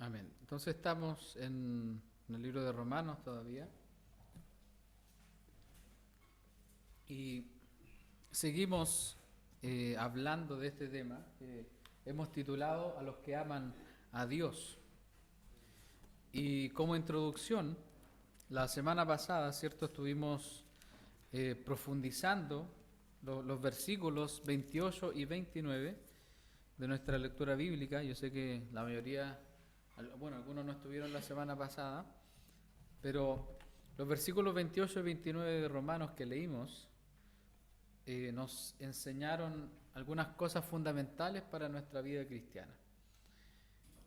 Amén. Entonces estamos en el libro de Romanos todavía y seguimos hablando de este tema que hemos titulado A los que aman a Dios. Y como introducción, la semana pasada, ¿cierto? Estuvimos profundizando los versículos 28 y 29 de nuestra lectura bíblica. Yo sé que la mayoría, bueno, algunos no estuvieron la semana pasada, pero los versículos 28 y 29 de Romanos que leímos nos enseñaron algunas cosas fundamentales para nuestra vida cristiana.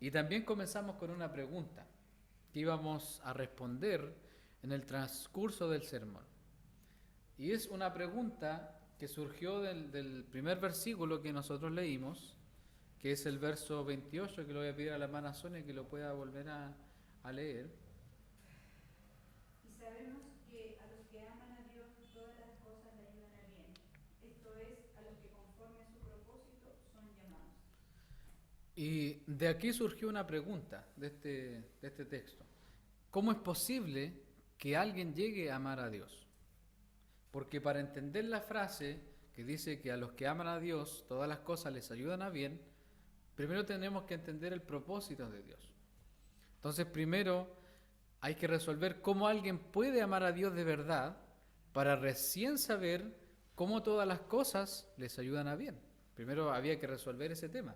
Y también comenzamos con una pregunta que íbamos a responder en el transcurso del sermón. Y es una pregunta que surgió del primer versículo que nosotros leímos, que es el verso 28, que lo voy a pedir a la hermana Sonia que lo pueda volver a leer. Y sabemos que a los que aman a Dios todas las cosas le ayudan a bien, esto es, a los que conforme a su propósito son llamados. Y de aquí surgió una pregunta de este texto. ¿Cómo es posible que alguien llegue a amar a Dios? Porque para entender la frase que dice que a los que aman a Dios todas las cosas les ayudan a bien, primero tenemos que entender el propósito de Dios. Entonces primero hay que resolver cómo alguien puede amar a Dios de verdad para recién saber cómo todas las cosas les ayudan a bien. Primero había que resolver ese tema.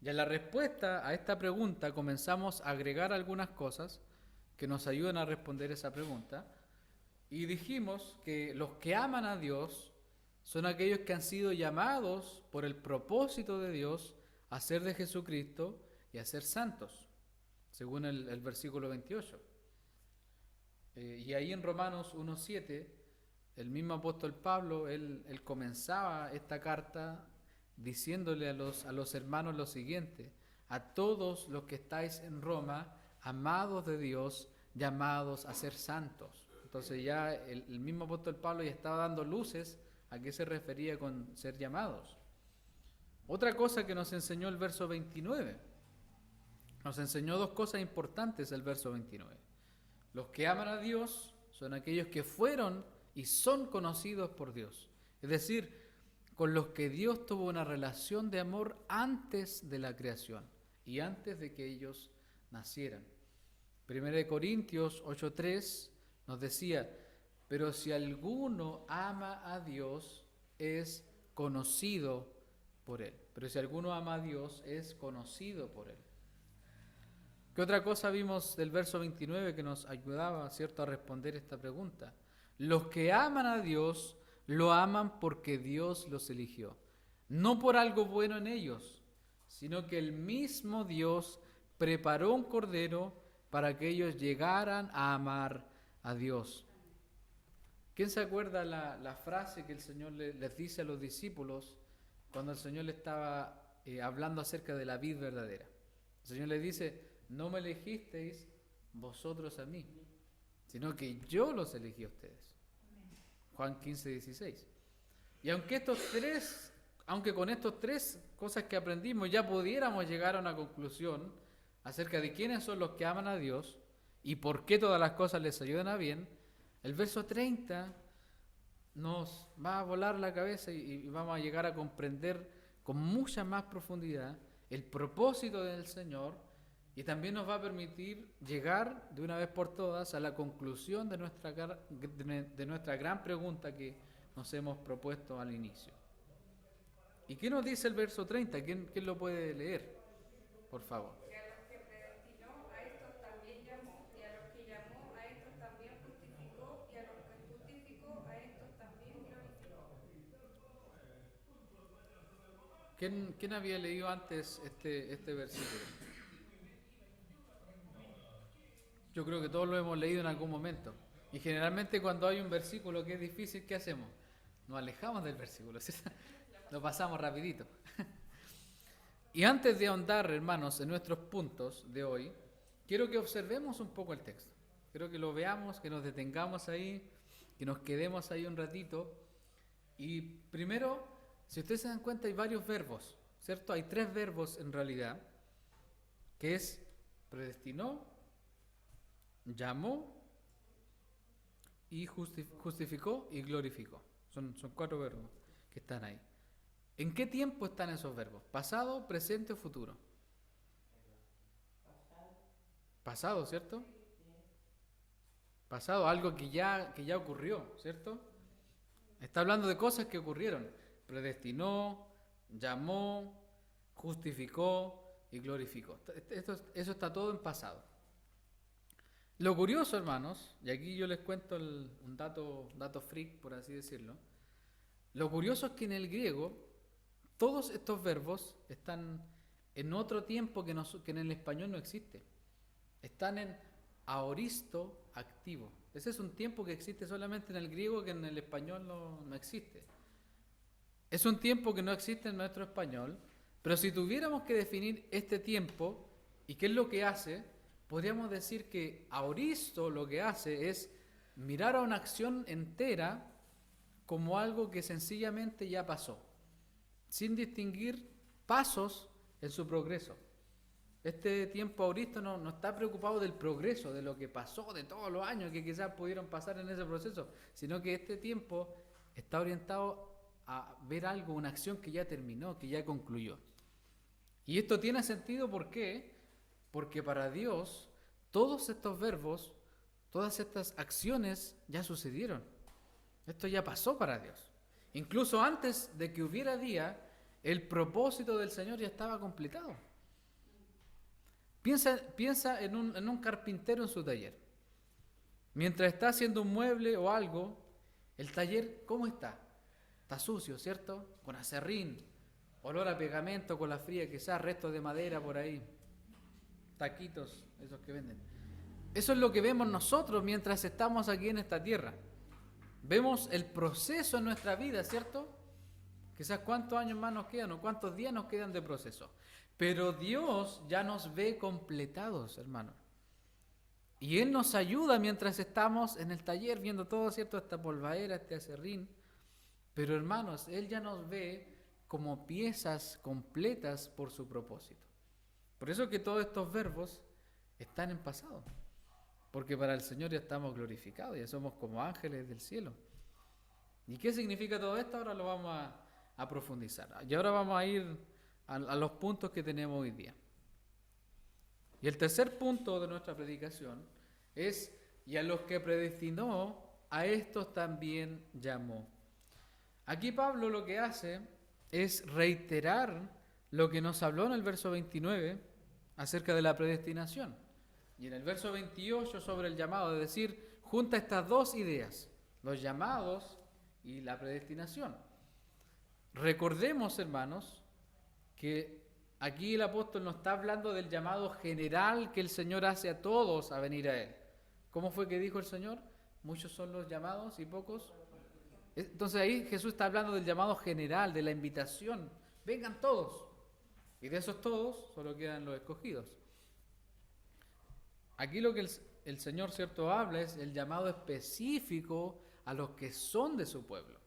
Y en la respuesta a esta pregunta comenzamos a agregar algunas cosas que nos ayudan a responder esa pregunta. Y dijimos que los que aman a Dios son aquellos que han sido llamados por el propósito de Dios a ser de Jesucristo y a ser santos, según el versículo 28. Y ahí en Romanos 1.7, el mismo apóstol Pablo, él comenzaba esta carta diciéndole a los hermanos lo siguiente: a todos los que estáis en Roma, amados de Dios, llamados a ser santos. Entonces ya el mismo apóstol Pablo ya estaba dando luces a qué se refería con ser llamados. Otra cosa que nos enseñó el verso 29, nos enseñó dos cosas importantes el verso 29. Los que aman a Dios son aquellos que fueron y son conocidos por Dios. Es decir, con los que Dios tuvo una relación de amor antes de la creación y antes de que ellos nacieran. 1 Corintios 8:3 nos decía: pero si alguno ama a Dios, es conocido por Él. Pero si alguno ama a Dios, es conocido por Él. ¿Qué otra cosa vimos del verso 29 que nos ayudaba, cierto, a responder esta pregunta? Los que aman a Dios lo aman porque Dios los eligió, no por algo bueno en ellos, sino que el mismo Dios preparó un cordero para que ellos llegaran a amar a Dios. ¿Quién se acuerda la frase que el Señor les dice a los discípulos cuando el Señor le estaba hablando acerca de la vid verdadera? El Señor les dice: no me elegisteis vosotros a mí, sino que yo los elegí a ustedes. Juan 15:16. Y aunque con estos tres cosas que aprendimos ya pudiéramos llegar a una conclusión acerca de quiénes son los que aman a Dios y por qué todas las cosas les ayudan a bien, el verso 30 nos va a volar la cabeza y vamos a llegar a comprender con mucha más profundidad el propósito del Señor, y también nos va a permitir llegar de una vez por todas a la conclusión de nuestra gran pregunta que nos hemos propuesto al inicio. ¿Y qué nos dice el verso 30? ¿Quién lo puede leer? Por favor. Que a los que predestinó, a estos también llamó, y a los que llamó, a estos también justificó, y a los que justificó, a estos también glorificó. ¿Quién había leído antes este versículo? Yo creo que todos lo hemos leído en algún momento. Y generalmente cuando hay un versículo que es difícil, ¿qué hacemos? Nos alejamos del versículo, ¿cierto? Lo pasamos rapidito. Y antes de ahondar, hermanos, en nuestros puntos de hoy, quiero que observemos un poco el texto. Quiero que lo veamos, que nos detengamos ahí, que nos quedemos ahí un ratito. Y primero, si ustedes se dan cuenta, hay varios verbos, ¿cierto? Hay tres verbos en realidad, que es predestinó, llamó y justificó y glorificó. Son 4 verbos que están ahí. ¿En qué tiempo están esos verbos? ¿Pasado, presente o futuro? Pasado, ¿cierto? Pasado, algo que ya ocurrió, ¿cierto? Está hablando de cosas que ocurrieron. Predestinó, llamó, justificó y glorificó. Eso está todo en pasado. Lo curioso, hermanos, y aquí yo les cuento un dato freak, por así decirlo. Lo curioso es que en el griego todos estos verbos están en otro tiempo que en el español no existe. Están en aoristo activo. Ese es un tiempo que existe solamente en el griego, que en el español no existe. Es un tiempo que no existe en nuestro español, pero si tuviéramos que definir este tiempo y qué es lo que hace, podríamos decir que aoristo lo que hace es mirar a una acción entera como algo que sencillamente ya pasó, sin distinguir pasos en su progreso. Este tiempo aoristo no está preocupado del progreso, de lo que pasó, de todos los años que quizás pudieron pasar en ese proceso, sino que este tiempo está orientado a ver algo, una acción que ya terminó, que ya concluyó. Y esto tiene sentido, ¿por qué? Porque para Dios todos estos verbos, todas estas acciones ya sucedieron. Esto ya pasó para Dios. Incluso antes de que hubiera día, el propósito del Señor ya estaba completado. Piensa en un carpintero en su taller. Mientras está haciendo un mueble o algo, el taller, ¿cómo está? Está sucio, ¿cierto? Con aserrín, olor a pegamento, con la fría, quizás restos de madera por ahí, taquitos, esos que venden. Eso es lo que vemos nosotros mientras estamos aquí en esta tierra. Vemos el proceso en nuestra vida, ¿cierto? Quizás cuántos años más nos quedan o cuántos días nos quedan de proceso. Pero Dios ya nos ve completados, hermano. Y Él nos ayuda mientras estamos en el taller viendo todo, ¿cierto? Esta polvadera, este aserrín. Pero hermanos, Él ya nos ve como piezas completas por su propósito. Por eso que todos estos verbos están en pasado. Porque para el Señor ya estamos glorificados, ya somos como ángeles del cielo. ¿Y qué significa todo esto? Ahora lo vamos a profundizar. Y ahora vamos a ir a los puntos que tenemos hoy día. Y el tercer punto de nuestra predicación es: y a los que predestinó, a estos también llamó. Aquí Pablo lo que hace es reiterar lo que nos habló en el verso 29 acerca de la predestinación. Y en el verso 28 sobre el llamado, es decir, junta estas dos ideas, los llamados y la predestinación. Recordemos, hermanos, que aquí el apóstol no está hablando del llamado general que el Señor hace a todos a venir a Él. ¿Cómo fue que dijo el Señor? Muchos son los llamados y pocos. Entonces ahí Jesús está hablando del llamado general, de la invitación. Vengan todos. Y de esos todos solo quedan los escogidos. Aquí lo que el Señor, ¿cierto?, habla es el llamado específico a los que son de su pueblo.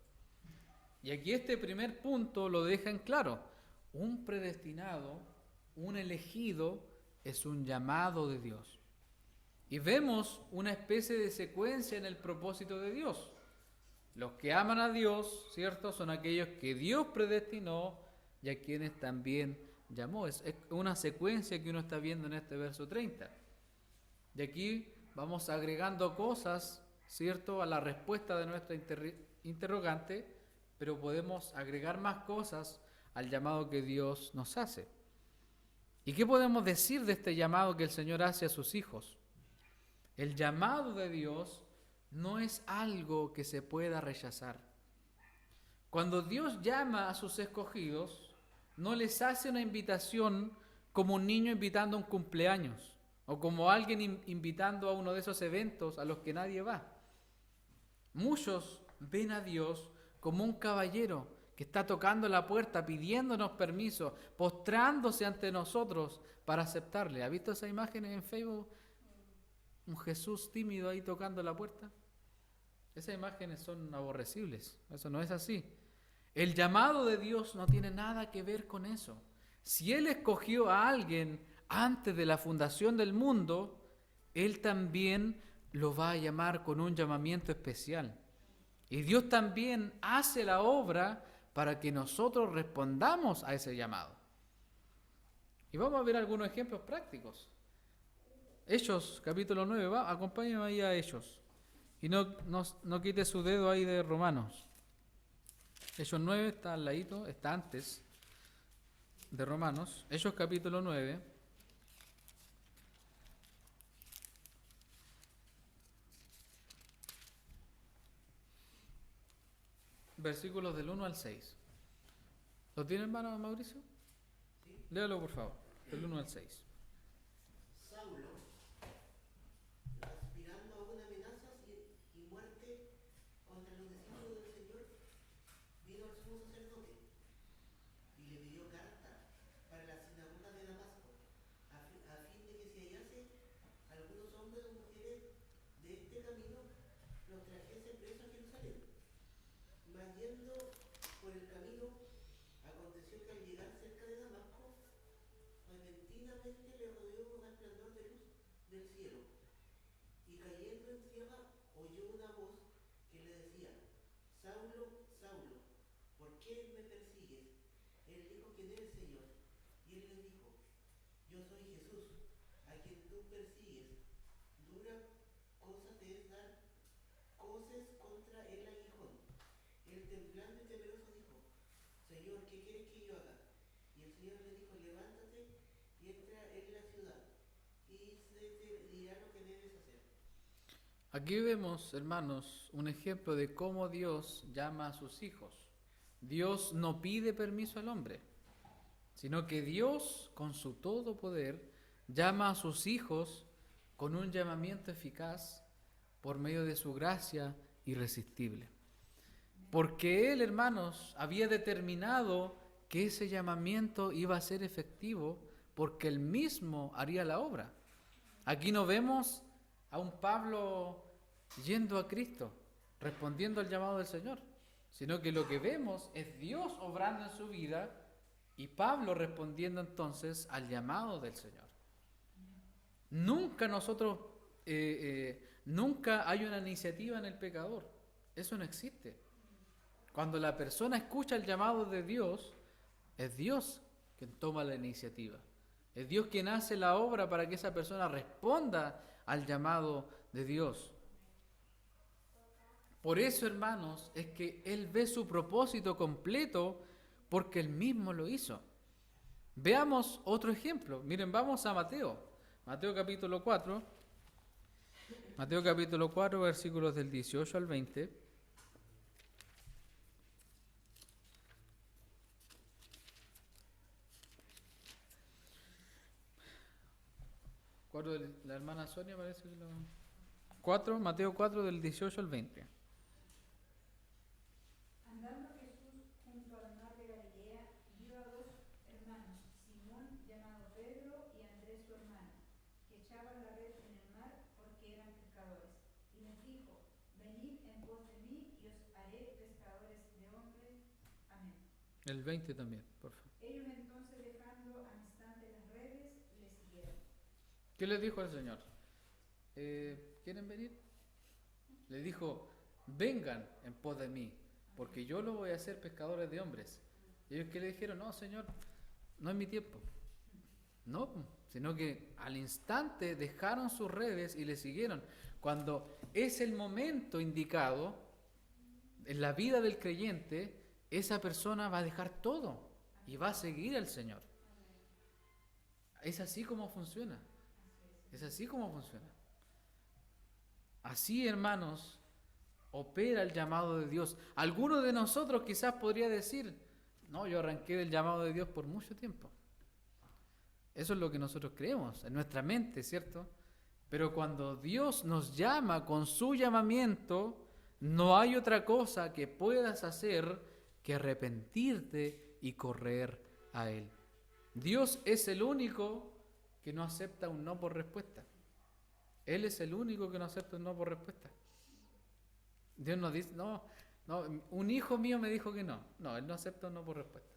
Y aquí este primer punto lo deja en claro. Un predestinado, un elegido, es un llamado de Dios. Y vemos una especie de secuencia en el propósito de Dios. Los que aman a Dios, ¿cierto?, son aquellos que Dios predestinó y a quienes también llamó. Es una secuencia que uno está viendo en este verso 30. De aquí vamos agregando cosas, ¿cierto?, a la respuesta de nuestra interrogante, pero podemos agregar más cosas al llamado que Dios nos hace. ¿Y qué podemos decir de este llamado que el Señor hace a sus hijos? El llamado de Dios no es algo que se pueda rechazar. Cuando Dios llama a sus escogidos, no les hace una invitación como un niño invitando a un cumpleaños, o como alguien invitando a uno de esos eventos a los que nadie va. Muchos ven a Dios como un caballero que está tocando la puerta, pidiéndonos permiso, postrándose ante nosotros para aceptarle. ¿Ha visto esas imágenes en Facebook? Un Jesús tímido ahí tocando la puerta. Esas imágenes son aborrecibles. Eso no es así. El llamado de Dios no tiene nada que ver con eso. Si Él escogió a alguien antes de la fundación del mundo, Él también lo va a llamar con un llamamiento especial. Y Dios también hace la obra para que nosotros respondamos a ese llamado. Y vamos a ver algunos ejemplos prácticos. Hechos, capítulo 9, acompáñenme ahí a Hechos. Y no quite su dedo ahí de Romanos. Hechos 9 está al ladito, está antes de Romanos. Hechos capítulo 9. Versículos del 1 al 6. ¿Lo tiene, hermano Mauricio? Sí. Léalo, por favor, del 1 al 6. Saulo, aspirando aún amenazas y muerte contra los discípulos del Señor, vino al sumo sacerdote y le pidió carta para la sinagoga de Damasco, a fin de que si hallase algunos hombres o mujeres de este camino, los trajese presos a Jerusalén. Mas yendo por el camino, aconteció que al llegar cerca de Damasco, repentinamente le rodeó un resplandor de luz del cielo, y cayendo en tierra oyó una voz que le decía: Saulo, Saulo, ¿por qué me persigues? Él dijo: ¿Quién eres, Señor? Y él le dijo: Yo soy Jesús, a quien tú persigues. Dura cosa te es dar coces contra el aguijón. Él, temblando y temeroso, dijo: Señor, ¿qué quieres que yo haga? Y el Señor le dijo: Levántate y entra en la ciudad, y se te dirá lo que debes hacer. Aquí vemos, hermanos, un ejemplo de cómo Dios llama a sus hijos. Dios no pide permiso al hombre, sino que Dios, con su todo poder, llama a sus hijos con un llamamiento eficaz por medio de su gracia irresistible. Porque Él, hermanos, había determinado que ese llamamiento iba a ser efectivo porque Él mismo haría la obra. Aquí no vemos a un Pablo yendo a Cristo, respondiendo al llamado del Señor, sino que lo que vemos es Dios obrando en su vida y Pablo respondiendo entonces al llamado del Señor. Nunca nunca hay una iniciativa en el pecador. Eso no existe. Cuando la persona escucha el llamado de Dios, es Dios quien toma la iniciativa. Es Dios quien hace la obra para que esa persona responda al llamado de Dios. Por eso, hermanos, es que Él ve su propósito completo porque Él mismo lo hizo. Veamos otro ejemplo. Miren, vamos a Mateo. Mateo capítulo 4. Mateo capítulo 4, versículos del 18 al 20. La hermana Sonia parece que lo... 4, Mateo 4 del 18 al 20. Andando Jesús junto al mar de Galilea, vio a dos hermanos, Simón llamado Pedro y Andrés su hermano, que echaban la red en el mar porque eran pescadores. Y les dijo: Venid en pos de mí y os haré pescadores de hombres. Amén. El 20 también, por favor. Ellos entonces, dejando al instante las redes, le siguieron. ¿Qué les dijo el Señor? ¿Quieren venir? Le dijo: vengan en pos de mí, porque yo lo voy a hacer pescadores de hombres. Y ellos que le dijeron: no, Señor, no es mi tiempo. No, sino que al instante dejaron sus redes y le siguieron. Cuando es el momento indicado en la vida del creyente, esa persona va a dejar todo y va a seguir al Señor. Es así como funciona. Es así como funciona. Así, hermanos, opera el llamado de Dios. Alguno de nosotros quizás podría decir: no, yo arranqué del llamado de Dios por mucho tiempo. Eso es lo que nosotros creemos en nuestra mente, ¿cierto? Pero cuando Dios nos llama con su llamamiento, no hay otra cosa que puedas hacer que arrepentirte y correr a Él. Dios es el único que no acepta un no por respuesta. Él es el único que no acepta un no por respuesta. Dios nos dice: no, un hijo mío me dijo que no. No, Él no acepta un no por respuesta.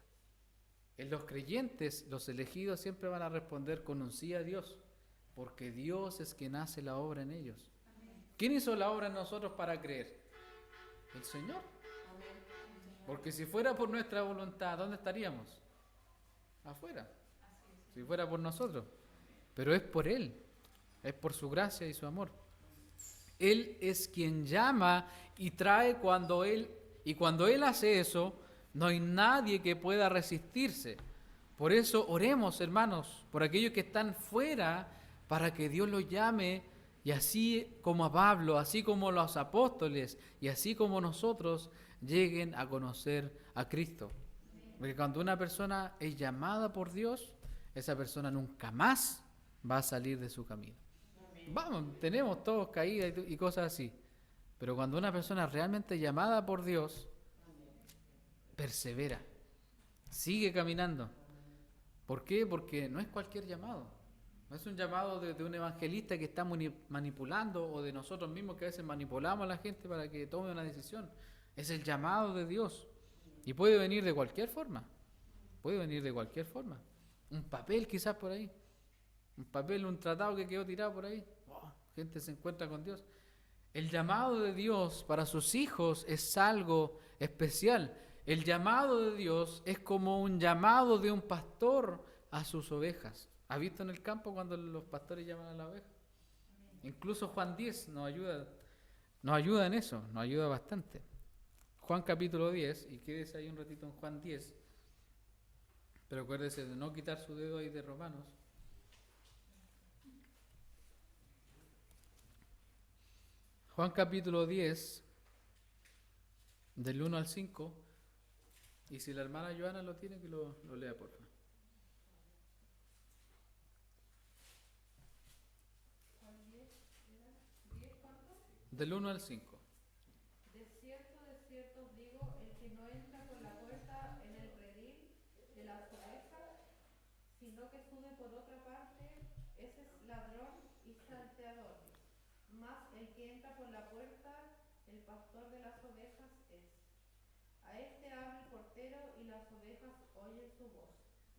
En los creyentes, los elegidos siempre van a responder con un sí a Dios, porque Dios es quien hace la obra en ellos. ¿Quién hizo la obra en nosotros para creer? El Señor. Porque si fuera por nuestra voluntad, ¿dónde estaríamos? Afuera. Si fuera por nosotros. Pero es por Él, es por su gracia y su amor. Él es quien llama y trae cuando Él hace eso, no hay nadie que pueda resistirse. Por eso oremos, hermanos, por aquellos que están fuera, para que Dios los llame, y así como a Pablo, así como los apóstoles, y así como nosotros, lleguen a conocer a Cristo. Porque cuando una persona es llamada por Dios, esa persona nunca más va a salir de su camino. Vamos, tenemos todos caídas y cosas así. Pero cuando una persona es realmente llamada por Dios, persevera, sigue caminando. ¿Por qué? Porque no es cualquier llamado. No es un llamado de un evangelista que está manipulando, o de nosotros mismos que a veces manipulamos a la gente para que tome una decisión. Es el llamado de Dios. Y puede venir de cualquier forma. Puede venir de cualquier forma. Un papel quizás por ahí. Un papel, un tratado que quedó tirado por ahí. Oh, gente se encuentra con Dios. El llamado de Dios para sus hijos es algo especial. El llamado de Dios es como un llamado de un pastor a sus ovejas. ¿Has visto en el campo cuando los pastores llaman a la oveja? Incluso Juan 10 nos ayuda en eso, nos ayuda bastante. Juan capítulo 10, y quédese ahí un ratito en Juan 10, pero acuérdese de no quitar su dedo ahí de Romanos. Juan capítulo 10, del 1 al 5, y si la hermana Joana lo tiene, que lo lea, por favor. Del 1 al 5. De cierto os digo, el que no entra por la puerta en el redil de las ovejas, sino que sube por otra parte, ese es ladrón y salteador. Mas el que entra por la puerta, el pastor de las ovejas es. A este habla el portero, y las ovejas oyen su voz,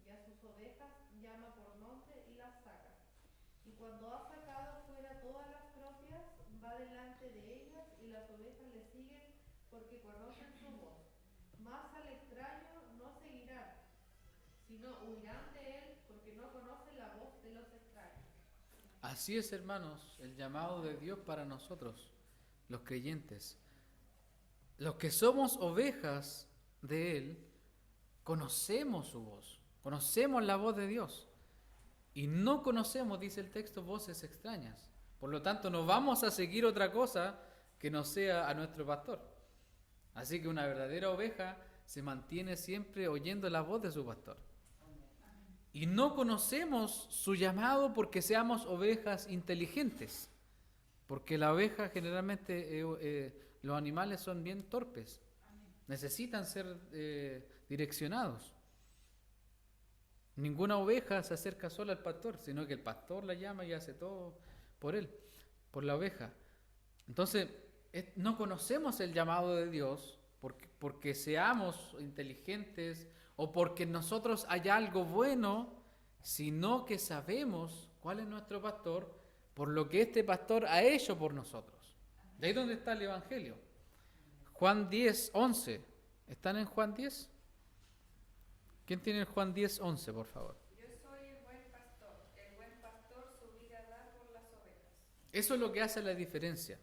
y a sus ovejas llama por nombre y las saca. Y cuando ha sacado fuera todas las propias, va delante de ellas, y las ovejas le siguen porque conocen su voz. Mas al extraño no seguirán, sino huirán de él, porque no conocen la voz de los extraños. Así es, hermanos, el llamado de Dios para nosotros, los creyentes. Los que somos ovejas de Él, conocemos su voz, conocemos la voz de Dios. Y no conocemos, dice el texto, voces extrañas. Por lo tanto, no vamos a seguir otra cosa que no sea a nuestro pastor. Así que una verdadera oveja se mantiene siempre oyendo la voz de su pastor. Y no conocemos su llamado porque seamos ovejas inteligentes. Porque la oveja generalmente, los animales son bien torpes. Necesitan ser direccionados. Ninguna oveja se acerca sola al pastor, sino que el pastor la llama y hace todo por él, por la oveja. Entonces, no conocemos el llamado de Dios porque seamos inteligentes o porque en nosotros haya algo bueno, sino que sabemos cuál es nuestro pastor por lo que este pastor ha hecho por nosotros. De ahí donde está el Evangelio. Juan 10, 11. ¿Están en Juan 10? ¿Quién tiene el Juan 10, 11, por favor? Yo soy el buen pastor su vida da por las ovejas. Eso es lo que hace la diferencia.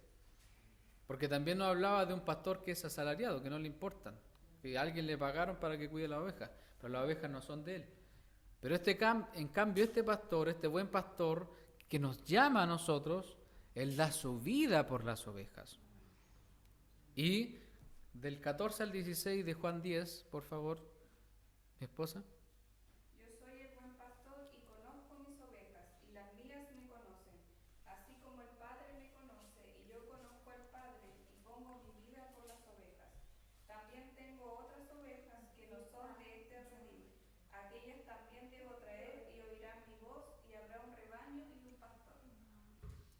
Porque también nos hablaba de un pastor que es asalariado, que no le importan. Que a alguien le pagaron para que cuide la oveja, pero las ovejas no son de él. Pero en cambio este pastor, este buen pastor, que nos llama a nosotros, él da su vida por las ovejas. Y del 14 al 16 de Juan 10, por favor, mi esposa. Yo soy el buen pastor y conozco mis ovejas, y las mías me conocen, así como el Padre me conoce, y yo conozco al Padre, y pongo mi vida por las ovejas. También tengo otras ovejas que no son de este redil. Aquellas también debo traer, y oirán mi voz, y habrá un rebaño y un pastor.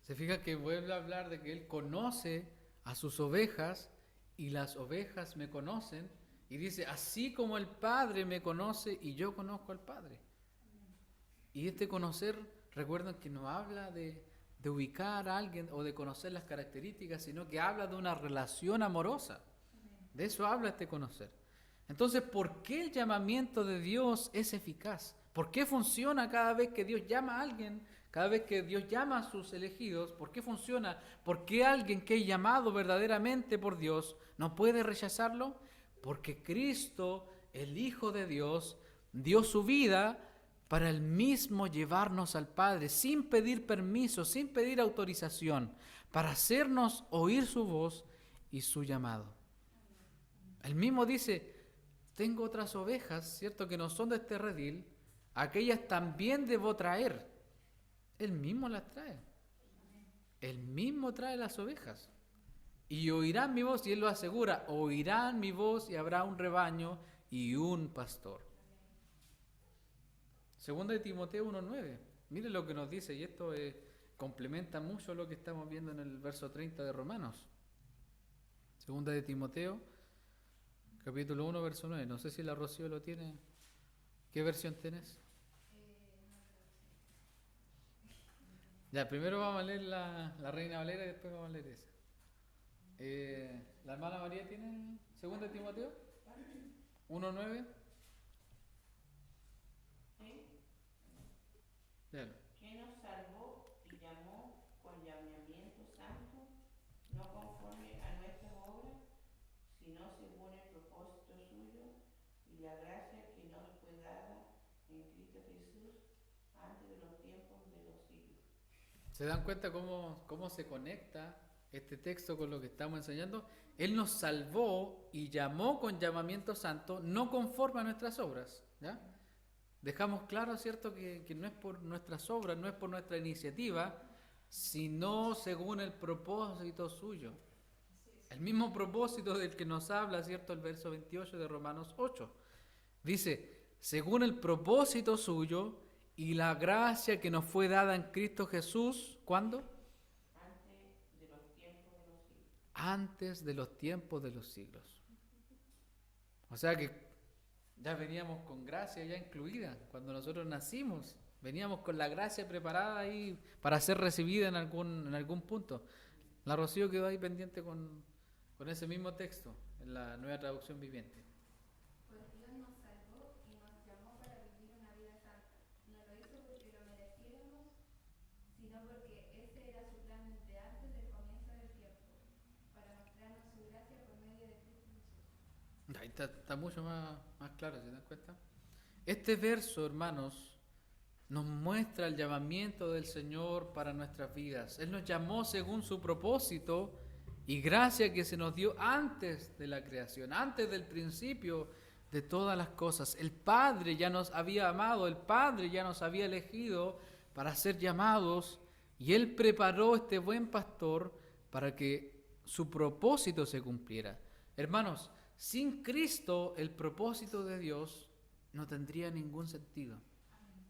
Se fija que vuelve a hablar de que él conoce a sus ovejas y las ovejas me conocen Y dice, así como el Padre me conoce y yo conozco al Padre. Y este conocer, recuerden que no habla de ubicar a alguien o de conocer las características, sino que habla de una relación amorosa. De eso habla este conocer. Entonces, ¿por qué el llamamiento de Dios es eficaz? ¿Por qué funciona cada vez que Dios llama a alguien? Cada vez que Dios llama a sus elegidos, ¿por qué funciona? ¿Por qué alguien que es llamado verdaderamente por Dios no puede rechazarlo? Porque Cristo, el Hijo de Dios, dio su vida para él mismo llevarnos al Padre, sin pedir permiso, sin pedir autorización, para hacernos oír su voz y su llamado. Él mismo dice, tengo otras ovejas, ¿cierto?, que no son de este redil, aquellas también debo traer. Él mismo las trae. Él mismo trae las ovejas. Y oirán mi voz, y él lo asegura, oirán mi voz y habrá un rebaño y un pastor. Segunda de Timoteo 1:9. Mire lo que nos dice, y esto complementa mucho lo que estamos viendo en el verso 30 de Romanos. Segunda de Timoteo, capítulo 1, verso 9. No sé si la Rocío lo tiene. ¿Qué versión tenés? Ya, primero vamos a leer la Reina Valera y después vamos a leer esa. ¿La hermana María tiene segunda de Timoteo? 1:9. Léalo. Que nos salvó y llamó con llamamiento santo, no conforme a nuestras obras, sino según el propósito suyo y la gracia que nos fue dada en Cristo Jesús antes de los tiempos de los siglos. ¿Se dan cuenta cómo se conecta este texto con lo que estamos enseñando? Él nos salvó y llamó con llamamiento santo, no conforme a nuestras obras, ¿ya? Dejamos claro, ¿cierto?, que no es por nuestras obras, no es por nuestra iniciativa, sino según el propósito suyo. El mismo propósito del que nos habla, ¿cierto?, el verso 28 de Romanos 8. Dice, según el propósito suyo y la gracia que nos fue dada en Cristo Jesús, ¿cuándo? Antes de los tiempos de los siglos. Antes de los tiempos de los siglos. O sea que ya veníamos con gracia ya incluida. Cuando nosotros nacimos, veníamos con la gracia preparada ahí para ser recibida en algún punto. La Rocío quedó ahí pendiente con ese mismo texto, en la Nueva Traducción Viviente. Pues Dios nos salvó y nos llamó para vivir una vida santa. No lo hizo porque lo mereciéramos, sino porque ese era su plan desde antes del comienzo del tiempo, para mostrarnos su gracia por medio de Cristo Jesús. Ahí está mucho más claro, ¿se dan cuenta? Este verso, hermanos, nos muestra el llamamiento del Señor para nuestras vidas. Él nos llamó según su propósito y gracia que se nos dio antes de la creación, antes del principio de todas las cosas. El Padre ya nos había amado, el Padre ya nos había elegido para ser llamados y Él preparó este buen pastor para que su propósito se cumpliera. Hermanos, sin Cristo el propósito de Dios no tendría ningún sentido.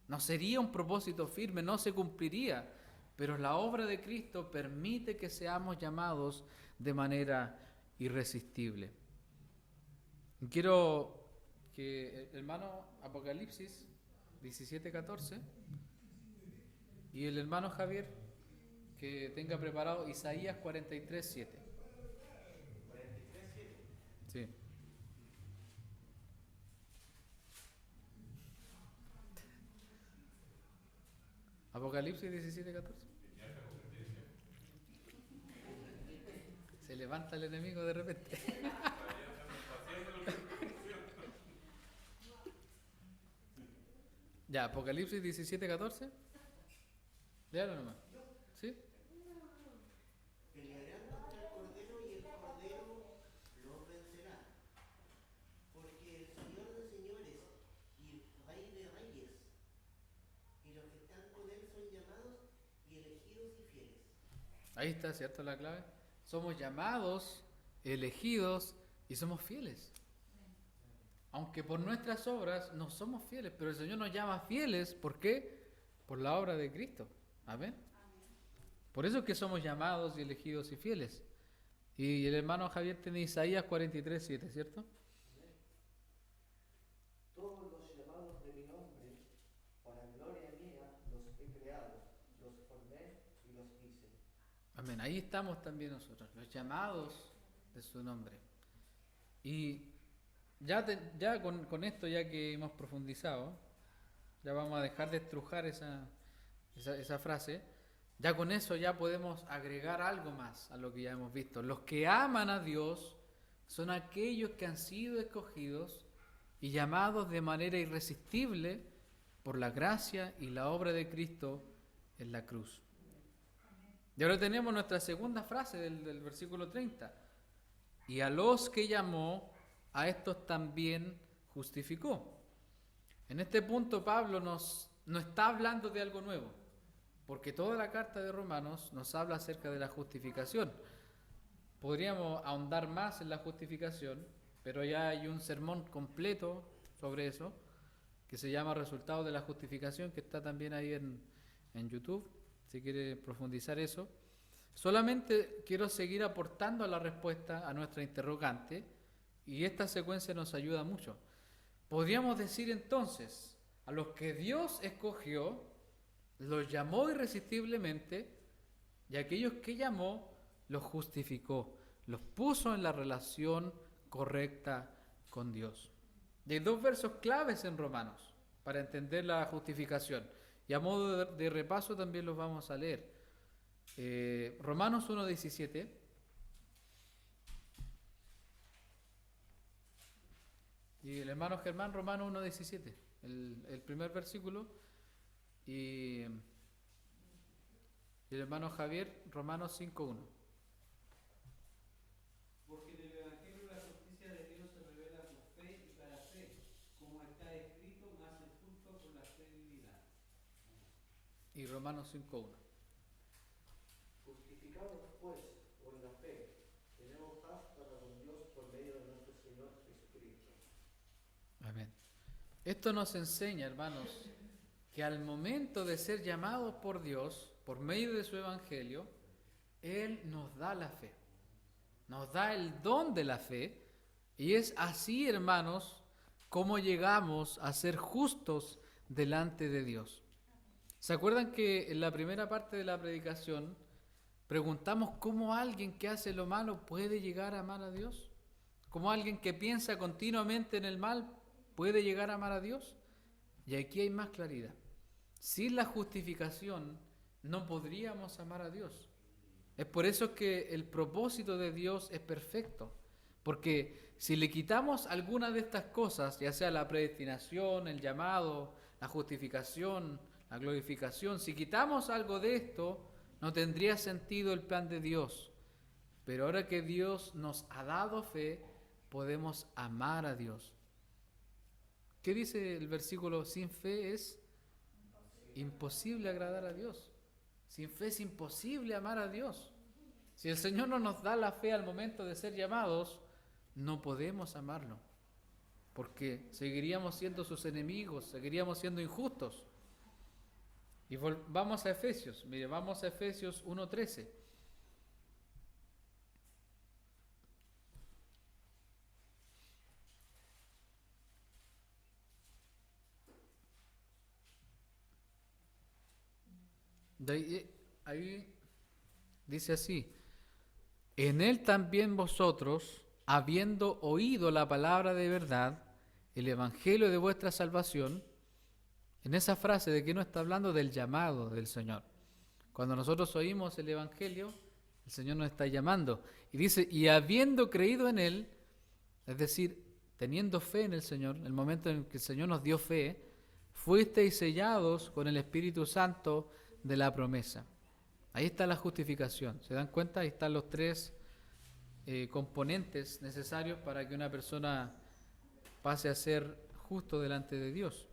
No sería un propósito firme, no se cumpliría. Pero la obra de Cristo permite que seamos llamados de manera irresistible. Quiero que el hermano Apocalipsis 17:14 y el hermano Javier que tenga preparado Isaías 43:7. Sí. Apocalipsis 17:14. Se levanta el enemigo de repente. Ya, Apocalipsis 17:14. Léalo nomás. ¿Sí? Pelearán contra el Cordero y el Cordero los vencerá. Porque el Señor de señores y Rey de reyes, y los que están con él son llamados y elegidos y fieles. Ahí está, ¿cierto? La clave. Somos llamados, elegidos y somos fieles. Aunque por nuestras obras no somos fieles, pero el Señor nos llama fieles. ¿Por qué? Por la obra de Cristo. Amén. Por eso es que somos llamados y elegidos y fieles. Y el hermano Javier tiene Isaías 43:7, ¿cierto? he creado, los formé y los hice. Amén. Ahí estamos también nosotros, los llamados de su nombre. Y ya con esto, ya que hemos profundizado, ya vamos a dejar de estrujar esa frase. Ya con eso ya podemos agregar algo más a lo que ya hemos visto. Los que aman a Dios son aquellos que han sido escogidos y llamados de manera irresistible por la gracia y la obra de Cristo en la cruz. Y ahora tenemos nuestra segunda frase del versículo 30. Y a los que llamó, a estos también justificó. En este punto Pablo no está hablando de algo nuevo, porque toda la carta de Romanos nos habla acerca de la justificación. Podríamos ahondar más en la justificación, pero ya hay un sermón completo sobre eso, que se llama Resultados de la Justificación, que está también ahí en YouTube, si quiere profundizar eso. Solamente quiero seguir aportando a la respuesta a nuestra interrogante, y esta secuencia nos ayuda mucho. Podríamos decir entonces, a los que Dios escogió, los llamó irresistiblemente, y a aquellos que llamó, los justificó, los puso en la relación correcta con Dios. Y hay dos versos claves en Romanos para entender la justificación, y a modo de repaso también los vamos a leer. Romanos 1:17. Y el hermano Germán, Romanos 1:17, el primer versículo. Y el hermano Javier, Romanos 5:1. Porque en el Evangelio la justicia de Dios se revela por fe y para fe, como está escrito, mas el justo por la fe vivirá. Y Romanos 5:1. Justificados pues por la fe, tenemos paz para con Dios por medio de nuestro Señor Jesucristo. Amén. Esto nos enseña, hermanos, que al momento de ser llamados por Dios, por medio de su Evangelio, Él nos da la fe, nos da el don de la fe, y es así, hermanos, como llegamos a ser justos delante de Dios. ¿Se acuerdan que en la primera parte de la predicación preguntamos cómo alguien que hace lo malo puede llegar a amar a Dios? ¿Cómo alguien que piensa continuamente en el mal puede llegar a amar a Dios? Y aquí hay más claridad. Sin la justificación no podríamos amar a Dios. Es por eso que el propósito de Dios es perfecto. Porque si le quitamos alguna de estas cosas, ya sea la predestinación, el llamado, la justificación, la glorificación, si quitamos algo de esto, no tendría sentido el plan de Dios. Pero ahora que Dios nos ha dado fe, podemos amar a Dios. ¿Qué dice el versículo? Sin fe es imposible agradar a Dios. Sin fe es imposible amar a Dios. Si el Señor no nos da la fe al momento de ser llamados, no podemos amarlo, porque seguiríamos siendo sus enemigos, seguiríamos siendo injustos. Y vamos a Efesios, mire, vamos a Efesios 1:13. Ahí dice así: en él también vosotros, habiendo oído la palabra de verdad, el evangelio de vuestra salvación. En esa frase, ¿de qué no está hablando? Del llamado del Señor. Cuando nosotros oímos el evangelio, el Señor nos está llamando. Y dice, y habiendo creído en él, es decir, teniendo fe en el Señor, el momento en que el Señor nos dio fe, fuisteis sellados con el Espíritu Santo de la promesa. Ahí está la justificación. ¿Se dan cuenta? Ahí están los tres componentes necesarios para que una persona pase a ser justo delante de Dios.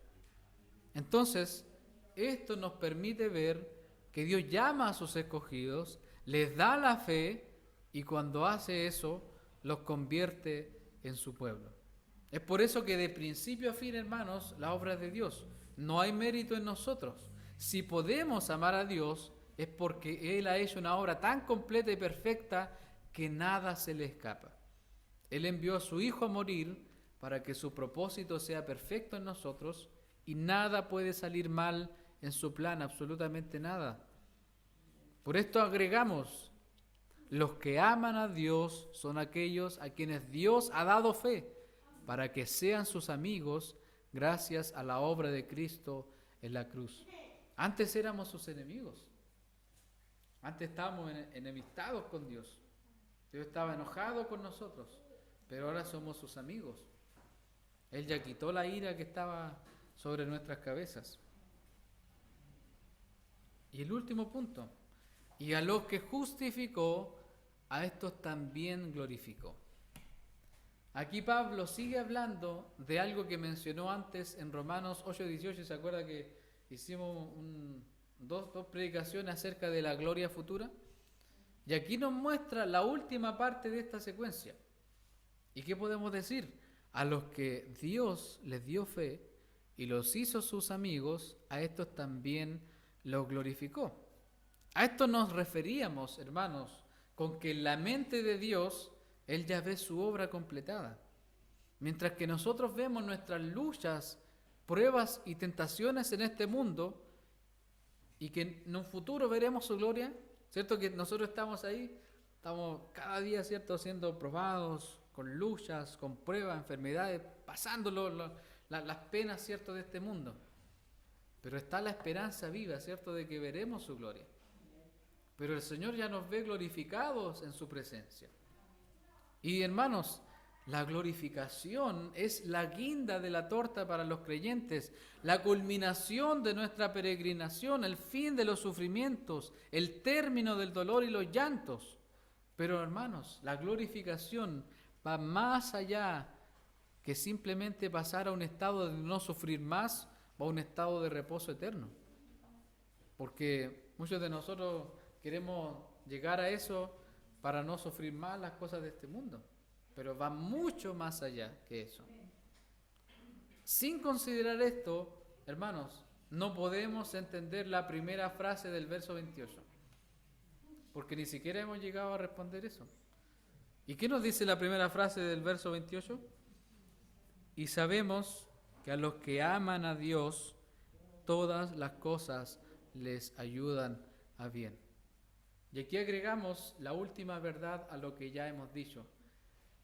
Entonces, esto nos permite ver que Dios llama a sus escogidos, les da la fe, y cuando hace eso, los convierte en su pueblo. Es por eso que de principio a fin, hermanos, la obra es de Dios. No hay mérito en nosotros. Si podemos amar a Dios, es porque Él ha hecho una obra tan completa y perfecta que nada se le escapa. Él envió a su Hijo a morir para que su propósito sea perfecto en nosotros, y nada puede salir mal en su plan, absolutamente nada. Por esto agregamos, los que aman a Dios son aquellos a quienes Dios ha dado fe para que sean sus amigos gracias a la obra de Cristo en la cruz. Antes éramos sus enemigos. Antes estábamos enemistados con Dios. Dios estaba enojado con nosotros, pero ahora somos sus amigos. Él ya quitó la ira que estaba sobre nuestras cabezas. Y el último punto, y a los que justificó, a estos también glorificó. Aquí Pablo sigue hablando de algo que mencionó antes en Romanos 8:18. ¿Se acuerda que hicimos dos predicaciones acerca de la gloria futura? Y aquí nos muestra la última parte de esta secuencia. ¿Y qué podemos decir? A los que Dios les dio fe y los hizo sus amigos, a estos también los glorificó. A esto nos referíamos, hermanos, con que en la mente de Dios, Él ya ve su obra completada. Mientras que nosotros vemos nuestras luchas, pruebas y tentaciones en este mundo, y que en un futuro veremos su gloria, ¿cierto? Que nosotros estamos ahí, estamos cada día, ¿cierto?, siendo probados, con luchas, con pruebas, enfermedades, pasando las penas, ¿cierto?, de este mundo. Pero está la esperanza viva, ¿cierto?, de que veremos su gloria. Pero el Señor ya nos ve glorificados en su presencia. Y hermanos, la glorificación es la guinda de la torta para los creyentes, la culminación de nuestra peregrinación, el fin de los sufrimientos, el término del dolor y los llantos. Pero hermanos, la glorificación va más allá que simplemente pasar a un estado de no sufrir más o a un estado de reposo eterno. Porque muchos de nosotros queremos llegar a eso para no sufrir más las cosas de este mundo, pero va mucho más allá que eso. Sin considerar esto, hermanos, no podemos entender la primera frase del verso 28, porque ni siquiera hemos llegado a responder eso. ¿Y qué nos dice la primera frase del verso 28? Y sabemos que a los que aman a Dios, todas las cosas les ayudan a bien. Y aquí agregamos la última verdad a lo que ya hemos dicho.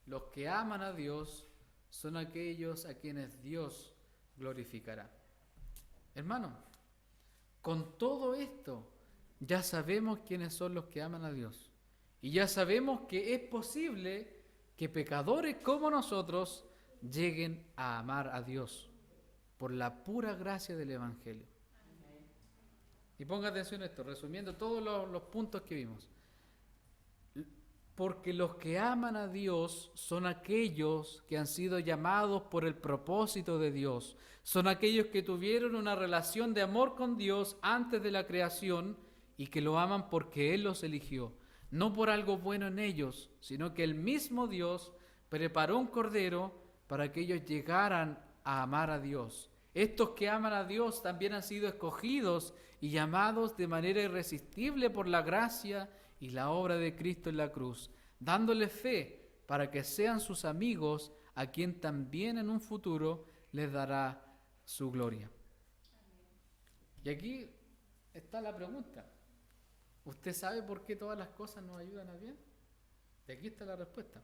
Los que aman a Dios son aquellos a quienes Dios glorificará. Hermano, con todo esto ya sabemos quiénes son los que aman a Dios. Y ya sabemos que es posible que pecadores como nosotros lleguen a amar a Dios por la pura gracia del Evangelio. Y ponga atención a esto, resumiendo todos los puntos que vimos. Porque los que aman a Dios son aquellos que han sido llamados por el propósito de Dios. Son aquellos que tuvieron una relación de amor con Dios antes de la creación y que lo aman porque Él los eligió. No por algo bueno en ellos, sino que el mismo Dios preparó un cordero para que ellos llegaran a amar a Dios. Estos que aman a Dios también han sido escogidos y llamados de manera irresistible por la gracia y la obra de Cristo en la cruz, dándole fe para que sean sus amigos, a quien también en un futuro les dará su gloria. Y aquí está la pregunta. ¿Usted sabe por qué todas las cosas nos ayudan a bien? Y aquí está la respuesta.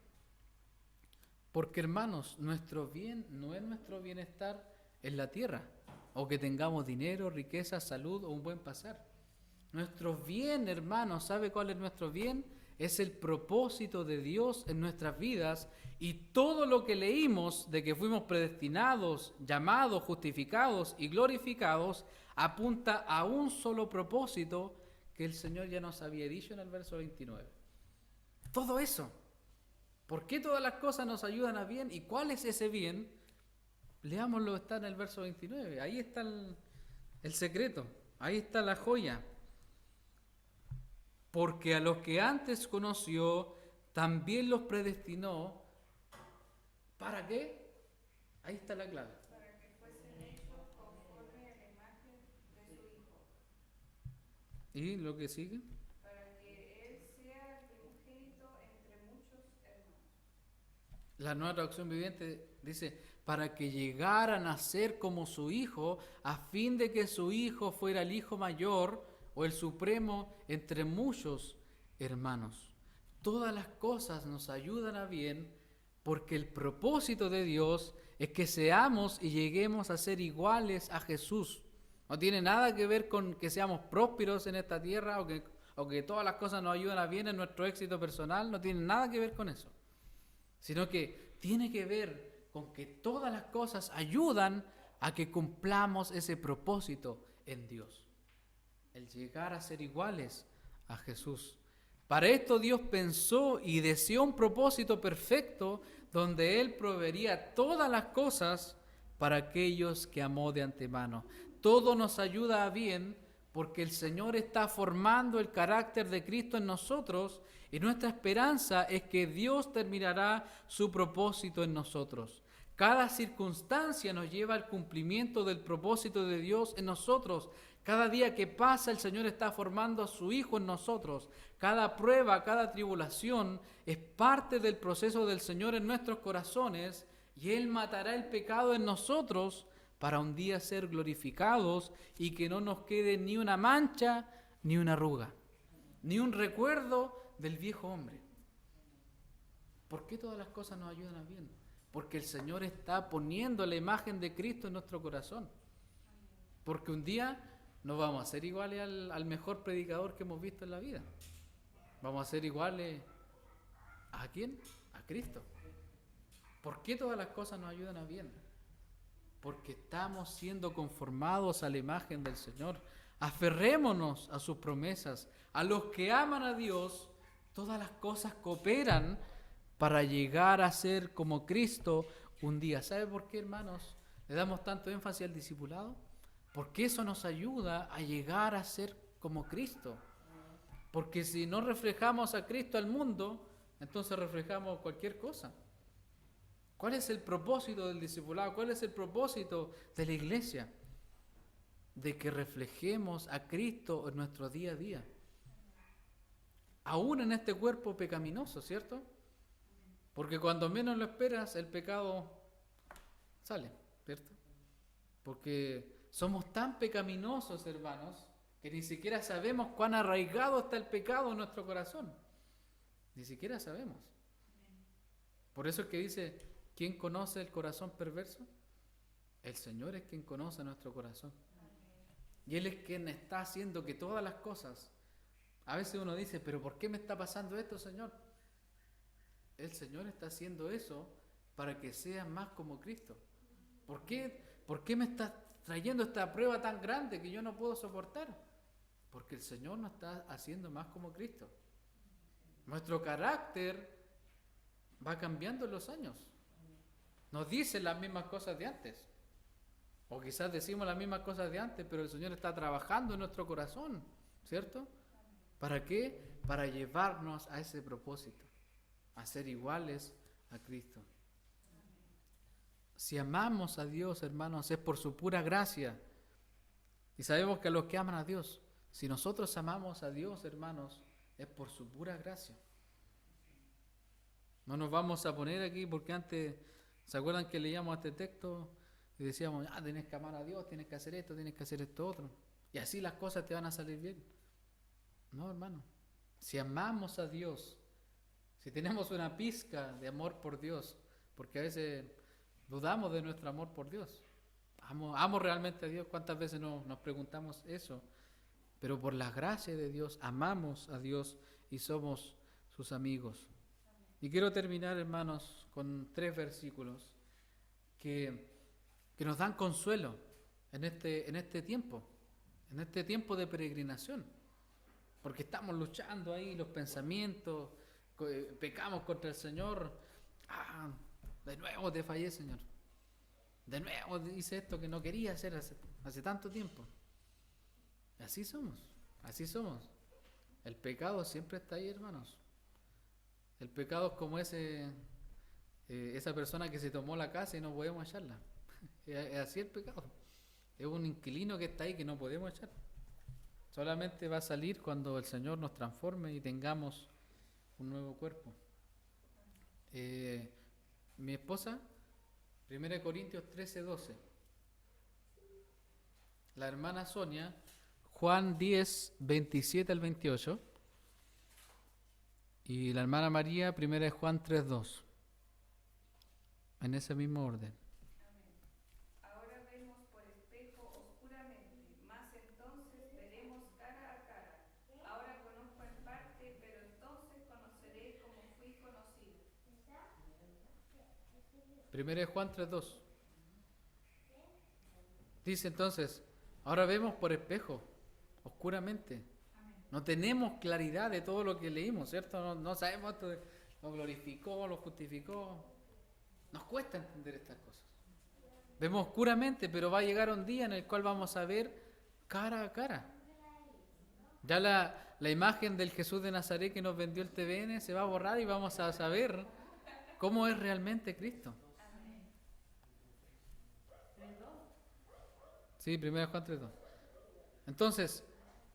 Porque, hermanos, nuestro bien no es nuestro bienestar en la tierra, o que tengamos dinero, riqueza, salud o un buen pasar. Nuestro bien, hermanos, ¿sabe cuál es nuestro bien? Es el propósito de Dios en nuestras vidas, y todo lo que leímos de que fuimos predestinados, llamados, justificados y glorificados, apunta a un solo propósito que el Señor ya nos había dicho en el verso 29. Todo eso. ¿Por qué todas las cosas nos ayudan a bien? ¿Y cuál es ese bien? Leámoslo, está en el verso 29. Ahí está el secreto. Ahí está la joya. Porque a los que antes conoció, también los predestinó. ¿Para qué? Ahí está la clave. Para que fuesen hechos conforme a la imagen de su Hijo, ¿Y lo que sigue? para que Él sea el primogénito entre muchos hermanos. La Nueva Traducción Viviente dice, para que llegaran a ser como su Hijo, a fin de que su Hijo fuera el Hijo mayor o el supremo entre muchos hermanos. Todas las cosas nos ayudan a bien porque el propósito de Dios es que seamos y lleguemos a ser iguales a Jesús. No tiene nada que ver con que seamos prósperos en esta tierra o que todas las cosas nos ayudan a bien en nuestro éxito personal. No tiene nada que ver con eso. Sino que tiene que ver con que todas las cosas ayudan a que cumplamos ese propósito en Dios. El llegar a ser iguales a Jesús. Para esto Dios pensó y deseó un propósito perfecto donde Él proveería todas las cosas para aquellos que amó de antemano. Todo nos ayuda a bien porque el Señor está formando el carácter de Cristo en nosotros y nuestra esperanza es que Dios terminará su propósito en nosotros. Cada circunstancia nos lleva al cumplimiento del propósito de Dios en nosotros. Cada día que pasa el Señor está formando a su Hijo en nosotros. Cada prueba, cada tribulación es parte del proceso del Señor en nuestros corazones y Él matará el pecado en nosotros para un día ser glorificados y que no nos quede ni una mancha ni una arruga, ni un recuerdo del viejo hombre. ¿Por qué todas las cosas nos ayudan a bien? Porque el Señor está poniendo la imagen de Cristo en nuestro corazón. Porque un día no vamos a ser iguales al mejor predicador que hemos visto en la vida. Vamos a ser iguales ¿a quién? A Cristo. ¿Por qué todas las cosas nos ayudan a bien? Porque estamos siendo conformados a la imagen del Señor. Aferrémonos a sus promesas. A los que aman a Dios, todas las cosas cooperan para llegar a ser como Cristo un día. ¿Sabe por qué, hermanos, le damos tanto énfasis al discipulado? Porque eso nos ayuda a llegar a ser como Cristo. Porque si no reflejamos a Cristo al mundo, entonces reflejamos cualquier cosa. ¿Cuál es el propósito del discipulado? ¿Cuál es el propósito de la iglesia? De que reflejemos a Cristo en nuestro día a día. Aún en este cuerpo pecaminoso, ¿cierto? Porque cuando menos lo esperas, el pecado sale, ¿cierto? Porque somos tan pecaminosos, hermanos, que ni siquiera sabemos cuán arraigado está el pecado en nuestro corazón. Ni siquiera sabemos. Por eso es que dice, ¿quién conoce el corazón perverso? El Señor es quien conoce nuestro corazón. Y Él es quien está haciendo que todas las cosas... A veces uno dice, ¿pero por qué me está pasando esto, Señor? El Señor está haciendo eso para que seas más como Cristo. ¿Por qué me estás trayendo esta prueba tan grande que yo no puedo soportar? Porque el Señor nos está haciendo más como Cristo. Nuestro carácter va cambiando en los años. Nos dicen las mismas cosas de antes. O quizás decimos las mismas cosas de antes, pero el Señor está trabajando en nuestro corazón, ¿cierto? ¿Para qué? Para llevarnos a ese propósito, a ser iguales a Cristo. Si amamos a Dios, hermanos, es por su pura gracia. Y sabemos que a los que aman a Dios, si nosotros amamos a Dios, hermanos, es por su pura gracia. No nos vamos a poner aquí porque antes, ¿se acuerdan que leíamos este texto? Y decíamos, tienes que amar a Dios, tienes que hacer esto, tienes que hacer esto otro. Y así las cosas te van a salir bien. No, hermano. Si amamos a Dios, si tenemos una pizca de amor por Dios, porque a veces dudamos de nuestro amor por Dios. ¿Amo realmente a Dios? ¿Cuántas veces nos preguntamos eso? Pero por la gracia de Dios, amamos a Dios y somos sus amigos. Y quiero terminar, hermanos, con 3 versículos que nos dan consuelo en este tiempo de peregrinación. Porque estamos luchando ahí, los pensamientos, pecamos contra el Señor. De nuevo te fallé, Señor. De nuevo hice esto que no quería hacer hace tanto tiempo. Así somos. El pecado siempre está ahí, hermanos. El pecado es como esa persona que se tomó la casa y no podemos echarla. Es así el pecado. Es un inquilino que está ahí que no podemos echar. Solamente va a salir cuando el Señor nos transforme y tengamos un nuevo cuerpo. Mi esposa 1 Corintios 13:12. La hermana Sonia, Juan 10, 27 al 28. Y la hermana María, 1 Juan 3:2. En ese mismo orden. Ahora vemos por espejo oscuramente, mas entonces veremos cara a cara. Ahora conozco en parte, pero entonces conoceré como fui conocido. 1 Juan 3:2. Dice entonces, ahora vemos por espejo, oscuramente. No tenemos claridad de todo lo que leímos, ¿cierto? No sabemos esto de lo glorificó, lo justificó. Nos cuesta entender estas cosas. Vemos oscuramente, pero va a llegar un día en el cual vamos a ver cara a cara. Ya la imagen del Jesús de Nazaret que nos vendió el TVN se va a borrar y vamos a saber cómo es realmente Cristo. Sí, 1 Juan 3:2. Entonces,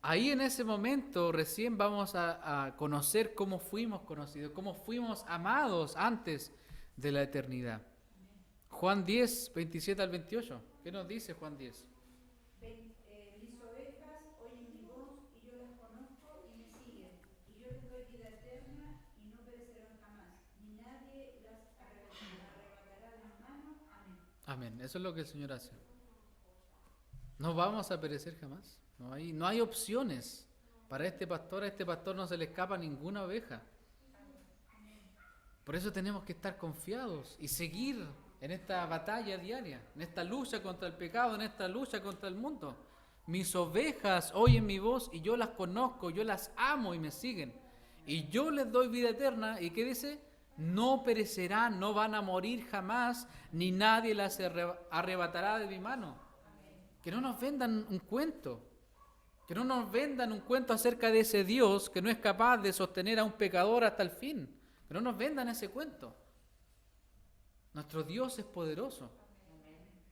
ahí en ese momento recién vamos a conocer cómo fuimos conocidos, cómo fuimos amados antes de la eternidad. Juan 10, 27 al 28. ¿Qué nos dice Juan 10? Mis ovejas oyen mi voz y yo las conozco y me siguen. Y yo les doy vida eterna y no perecerán jamás. Ni nadie las arrebatará de mi mano. Amén. Amén. Eso es lo que el Señor hace. No vamos a perecer jamás. No hay opciones. Para este pastor, a este pastor no se le escapa ninguna oveja. Por eso tenemos que estar confiados y seguir en esta batalla diaria, en esta lucha contra el pecado, en esta lucha contra el mundo. Mis ovejas oyen mi voz y yo las conozco, yo las amo y me siguen. Y yo les doy vida eterna. ¿Y qué dice? No perecerán, no van a morir jamás, ni nadie las arrebatará de mi mano. Que no nos vendan un cuento. Que no nos vendan un cuento acerca de ese Dios que no es capaz de sostener a un pecador hasta el fin. Que no nos vendan ese cuento. Nuestro Dios es poderoso.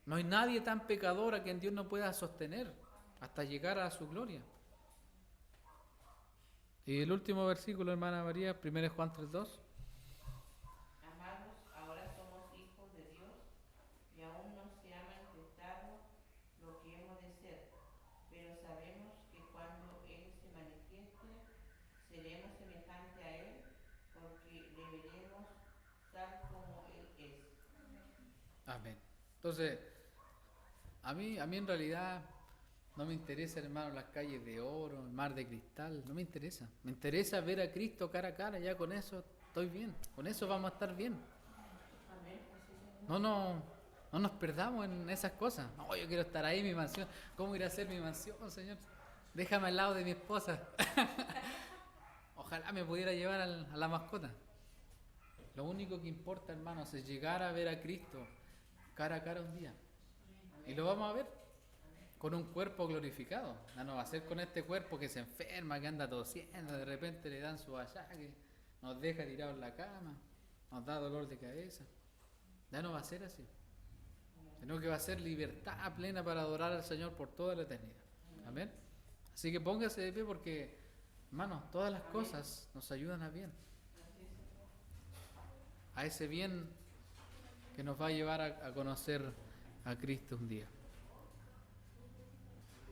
No hay nadie tan pecador a quien Dios no pueda sostener hasta llegar a su gloria. Y el último versículo, hermana María, 1 Juan 3:2. Amados, ahora somos hijos de Dios y aún no se ha manifestado lo que hemos de ser, pero sabemos que cuando Él se manifieste, seremos semejantes a Él, porque le veremos tal como Él es. Amén. Entonces, a mí en realidad no me interesa, hermano, las calles de oro, el mar de cristal, no me interesa. Me interesa ver a Cristo cara a cara, ya con eso estoy bien, con eso vamos a estar bien. No nos perdamos en esas cosas. No, yo quiero estar ahí en mi mansión. ¿Cómo ir a hacer mi mansión, Señor? Déjame al lado de mi esposa. Ojalá me pudiera llevar a la mascota. Lo único que importa, hermanos, es llegar a ver a Cristo cara a cara un día. Y lo vamos a ver con un cuerpo glorificado. No va a ser con este cuerpo que se enferma, que anda tosiendo, de repente le dan su achaque, nos deja tirados en la cama, nos da dolor de cabeza. Ya no va a ser así, sino que va a ser libertad plena para adorar al Señor por toda la eternidad. Amén. Así que póngase de pie porque, hermanos, todas las cosas nos ayudan a bien. A ese bien que nos va a llevar a conocer a Cristo un día.